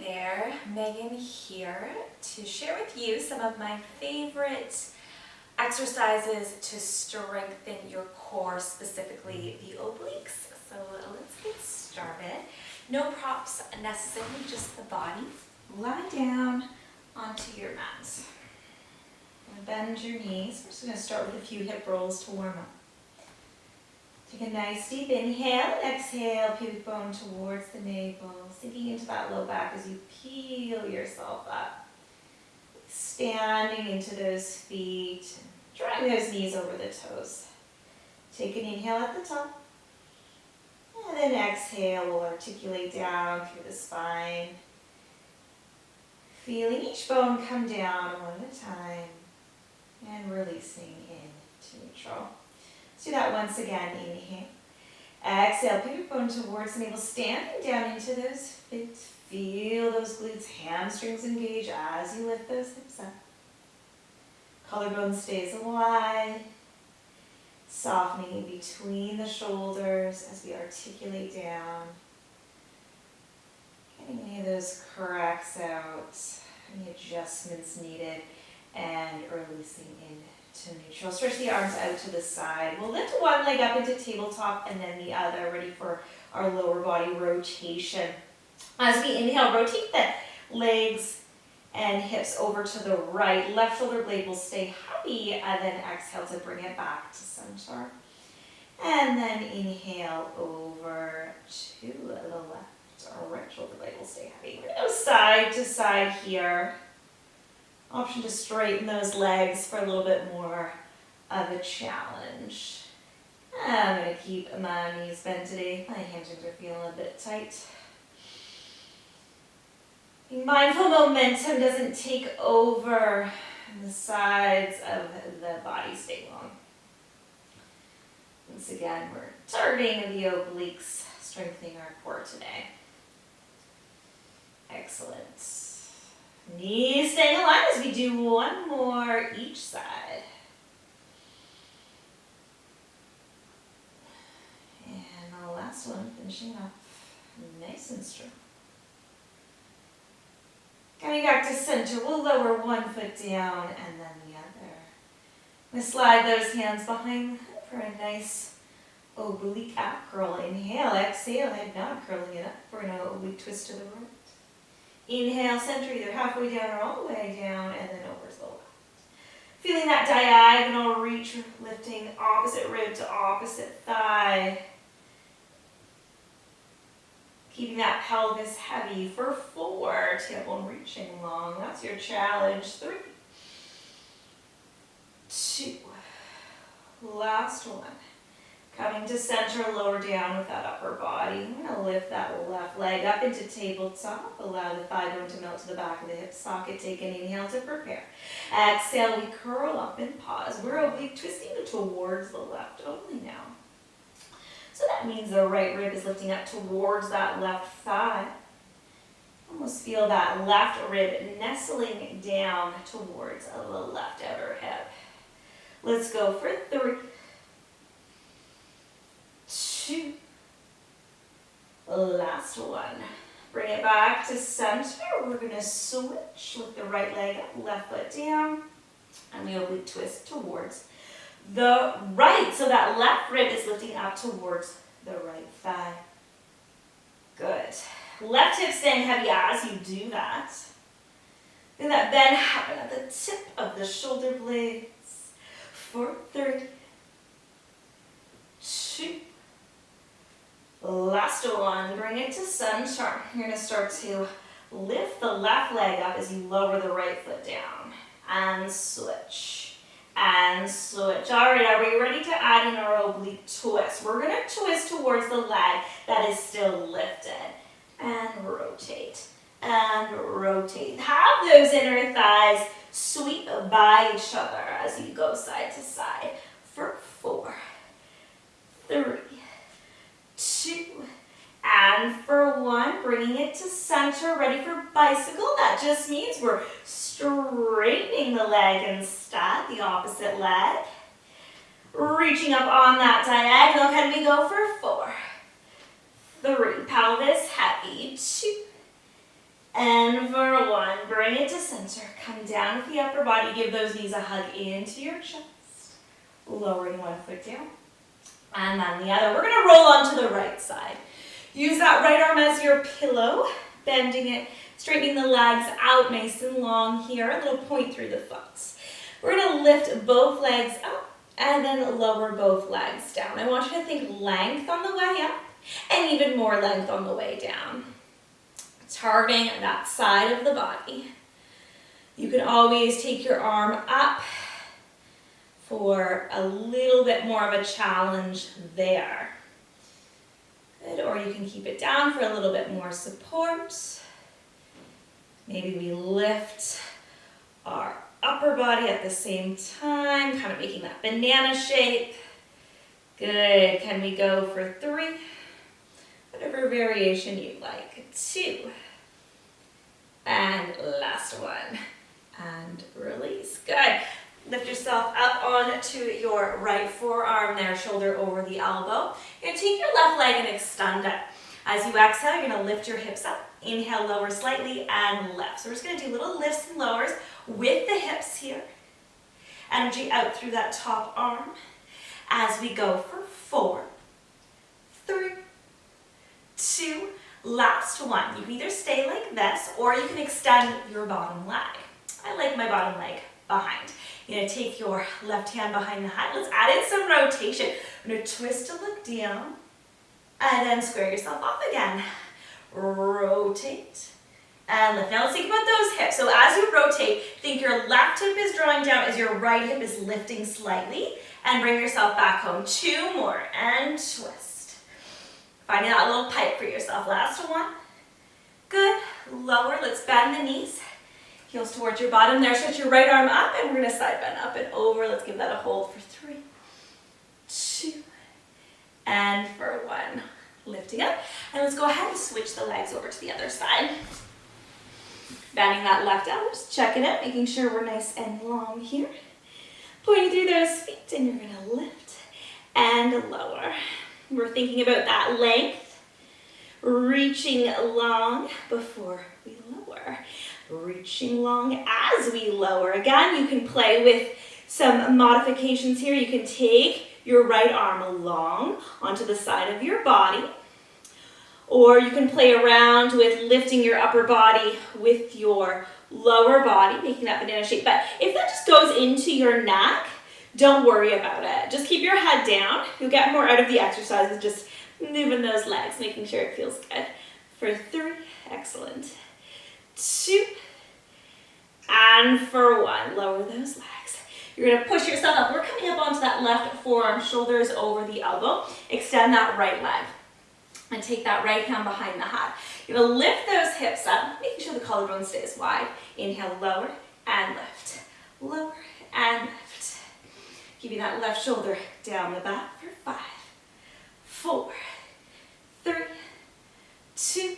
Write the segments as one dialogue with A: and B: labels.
A: there, Megan here to share with you some of my favorite exercises to strengthen your core, specifically the obliques. So let's get started. No props necessary, just the body. Lie down onto your mat. Bend your knees. We're just going to start with a few hip rolls to warm up. Take a nice deep inhale and exhale, pubic bone towards the navel, sinking into that low back as you peel yourself up. Standing into those feet, drawing those knees over the toes. Take an inhale at the top, and then exhale, we'll articulate down through the spine. Feeling each bone come down one at a time, and releasing into neutral. Let's do that once again. Inhale. Exhale, pubic bone towards the navel, standing down into those feet. Feel those glutes, hamstrings engage as you lift those hips up. Collarbone stays wide. Softening in between the shoulders as we articulate down. Getting any of those cracks out, any adjustments needed, and releasing in to neutral. Stretch the arms out to the side. We'll lift one leg up into tabletop and then the other, ready for our lower body rotation. As we inhale, rotate the legs and hips over to the right. Left shoulder blade will stay heavy, and then exhale to bring it back to center. And then inhale over to the left. Our right shoulder blade will stay heavy. We're going to go side to side here. Option to straighten those legs for a little bit more of a challenge. I'm going to keep my knees bent today. My hamstrings are feeling a bit tight. Being mindful momentum doesn't take over and the sides of the body stay long. Once again, we're targeting the obliques, strengthening our core today. Excellent. Knees staying aligned as we do one more each side. And the last one, finishing up nice and strong. Coming back to center, we'll lower one foot down and then the other. We'll slide those hands behind for a nice oblique ab curl. Inhale, exhale, head nod, curling it up for an oblique twist to the right. Inhale, center, either halfway down or all the way down, and then over to the left. Feeling that diagonal reach, lifting opposite rib to opposite thigh. Keeping that pelvis heavy for 4, tailbone reaching long. That's your challenge. 3, 2, last one. Coming to center, lower down with that upper body. I'm going to lift that left leg up into tabletop. Allow the thigh bone to melt to the back of the hip socket. Take an inhale to prepare. Exhale, we curl up and pause. We're oblique twisting towards the left only now. So that means the right rib is lifting up towards that left thigh. Almost feel that left rib nestling down towards the left outer hip. Let's go for 3, 2, last one. Bring it back to center. We're going to switch with the right leg up, left foot down, and we oblique twist towards the right. So that left rib is lifting up towards the right thigh. Good. Left hip staying heavy as you do that. Feel that bend happen at the tip of the shoulder blades. For 3, 2, last one. Bring it to center. You're going to start to lift the left leg up as you lower the right foot down. And switch. And switch. All right, are we ready to add in our oblique twist? We're going to twist towards the leg that is still lifted. And rotate. And rotate. Have those inner thighs sweep by each other as you go side to side. For 4, 3, 2, and for 1, bringing it to center, ready for bicycle. That just means we're straightening the leg instead, the opposite leg. Reaching up on that diagonal, can we go for 4, 3, pelvis heavy, 2, And for one, bring it to center. Come down with the upper body. Give those knees a hug into your chest. Lowering one foot down. And then the other. We're going to roll onto the right side. Use that right arm as your pillow. Bending it, straightening the legs out nice and long here. A little point through the foot. We're going to lift both legs up and then lower both legs down. I want you to think length on the way up and even more length on the way down. Targeting that side of the body. You can always take your arm up for a little bit more of a challenge there. Good, or you can keep it down for a little bit more support. Maybe we lift our upper body at the same time, kind of making that banana shape. Good, can we go for 3? Whatever variation you like. 2. And last one. And release. Good. Lift yourself up onto your right forearm there, shoulder over the elbow. You're going to take your left leg and extend it. As you exhale, you're going to lift your hips up. Inhale, lower slightly, and lift. So we're just going to do little lifts and lowers with the hips here. Energy out through that top arm. As we go for 4, 3, 2, last one. You can either stay like this, or you can extend your bottom leg. I like my bottom leg behind. You're going to take your left hand behind the head. Let's add in some rotation. We're going to twist to look down, and then square yourself up again. Rotate, and lift. Now let's think about those hips. So as you rotate, think your left hip is drawing down as your right hip is lifting slightly, and bring yourself back home. 2 more, and twist. Finding that little pipe for yourself. Last one. Good. Lower. Let's bend the knees. Heels towards your bottom there. Stretch your right arm up, and we're going to side bend up and over. Let's give that a hold for 3, 2, and for 1. Lifting up. And let's go ahead and switch the legs over to the other side. Bending that left elbow. Just checking it, making sure we're nice and long here. Pointing through those feet, and you're going to lift and lower. We're thinking about that length. Reaching long before we lower. Reaching long as we lower. Again, you can play with some modifications here. You can take your right arm along onto the side of your body, or you can play around with lifting your upper body with your lower body, making that banana shape. But if that just goes into your neck, don't worry about it. Just keep your head down. You'll get more out of the exercise with just moving those legs, making sure it feels good. For 3, excellent. 2, and for 1, lower those legs. You're going to push yourself up. We're coming up onto that left forearm, shoulders over the elbow. Extend that right leg. And take that right hand behind the head. You're going to lift those hips up, making sure the collarbone stays wide. Inhale, lower, and lift. Lower, and lift. Keeping that left shoulder down the back for 5, 4, 3, 2,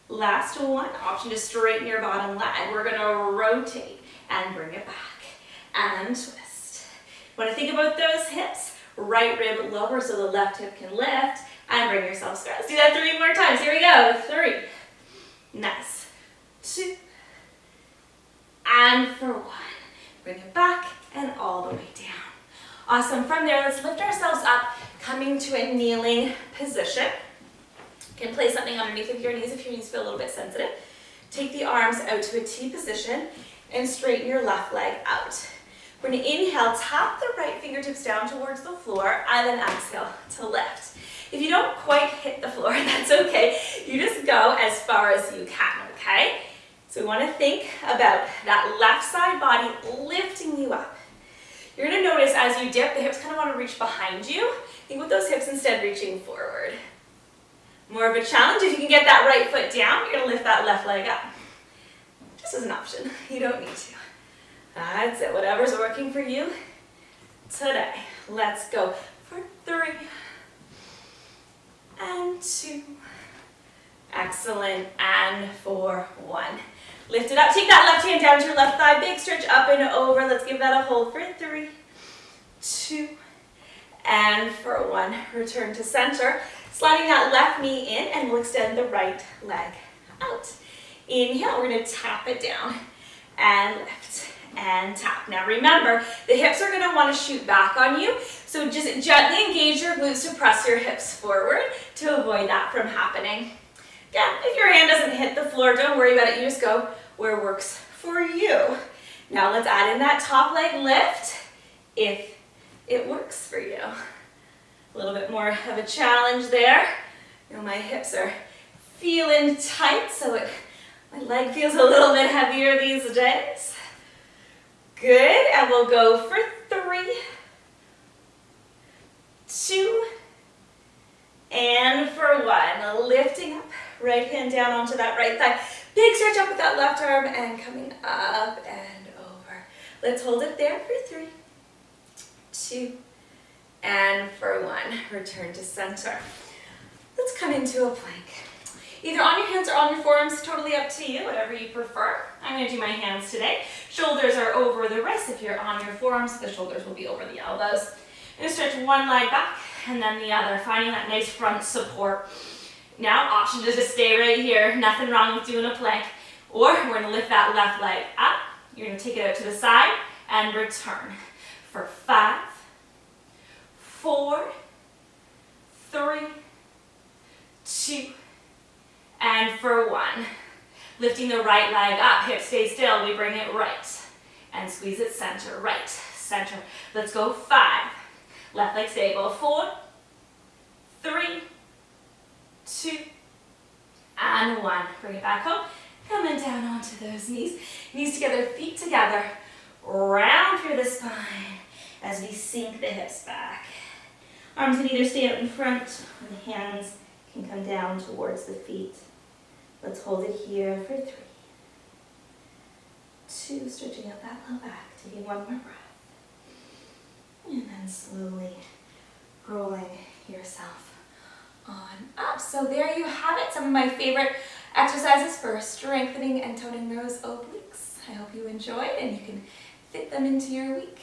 A: last one. Option to straighten your bottom leg. We're going to rotate and bring it back. And twist. When I think about those hips, right rib lower so the left hip can lift, and bring yourself square. Let's do that 3 more times. Here we go. 3. Nice. 2. And for 1. Bring it back and all the way down. Awesome. From there, let's lift ourselves up, coming to a kneeling position. You can place something underneath of your knees if your knees feel a little bit sensitive. Take the arms out to a T position and straighten your left leg out. We're going to inhale, tap the right fingertips down towards the floor, and then exhale to lift. If you don't quite hit the floor, that's okay. You just go as far as you can, okay? So we want to think about that left side body lifting you up. You're going to notice as you dip, the hips kind of want to reach behind you. Think with those hips instead reaching forward. More of a challenge, if you can get that right foot down, you're going to lift that left leg up. Just as an option, you don't need to. That's it, whatever's working for you today. Let's go for 3 and 2. Excellent, and for 1. Lift it up, take that left hand down to your left thigh, big stretch up and over. Let's give that a hold for 3, 2, and for 1. Return to center, sliding that left knee in, and we'll extend the right leg out. Inhale, we're gonna tap it down and lift and tap. Now remember, the hips are gonna wanna shoot back on you, so just gently engage your glutes to press your hips forward to avoid that from happening. Again, if your hand doesn't hit the floor, don't worry about it, you just go where works for you. Now let's add in that top leg lift if it works for you. A little bit more of a challenge there. You know, my hips are feeling tight, so my leg feels a little bit heavier these days. Good, and we'll go for 3, 2, and for 1. Lifting up, right hand down onto that right thigh. Big stretch up with that left arm and coming up and over. Let's hold it there for 3, 2, and for 1. Return to center. Let's come into a plank. Either on your hands or on your forearms, totally up to you, whatever you prefer. I'm going to do my hands today. Shoulders are over the wrists. If you're on your forearms, the shoulders will be over the elbows. I'm going to stretch one leg back and then the other, finding that nice front support. Now, option to just stay right here. Nothing wrong with doing a plank. Or we're going to lift that left leg up. You're going to take it out to the side and return for 5, 4, 3, 2, and for 1. Lifting the right leg up, hip stay still, we bring it right. And squeeze it center, right, center. Let's go 5. Left leg stable, 4, 3, 2, and 1. Bring it back home. Coming down onto those knees. Knees together, feet together. Round through the spine as we sink the hips back. Arms can either stay out in front or the hands can come down towards the feet. Let's hold it here for 3, 2, stretching out that low back, taking one more breath. And then slowly rolling yourself on up. So there you have it, some of my favorite exercises for strengthening and toning those obliques. I hope you enjoyed and you can fit them into your week.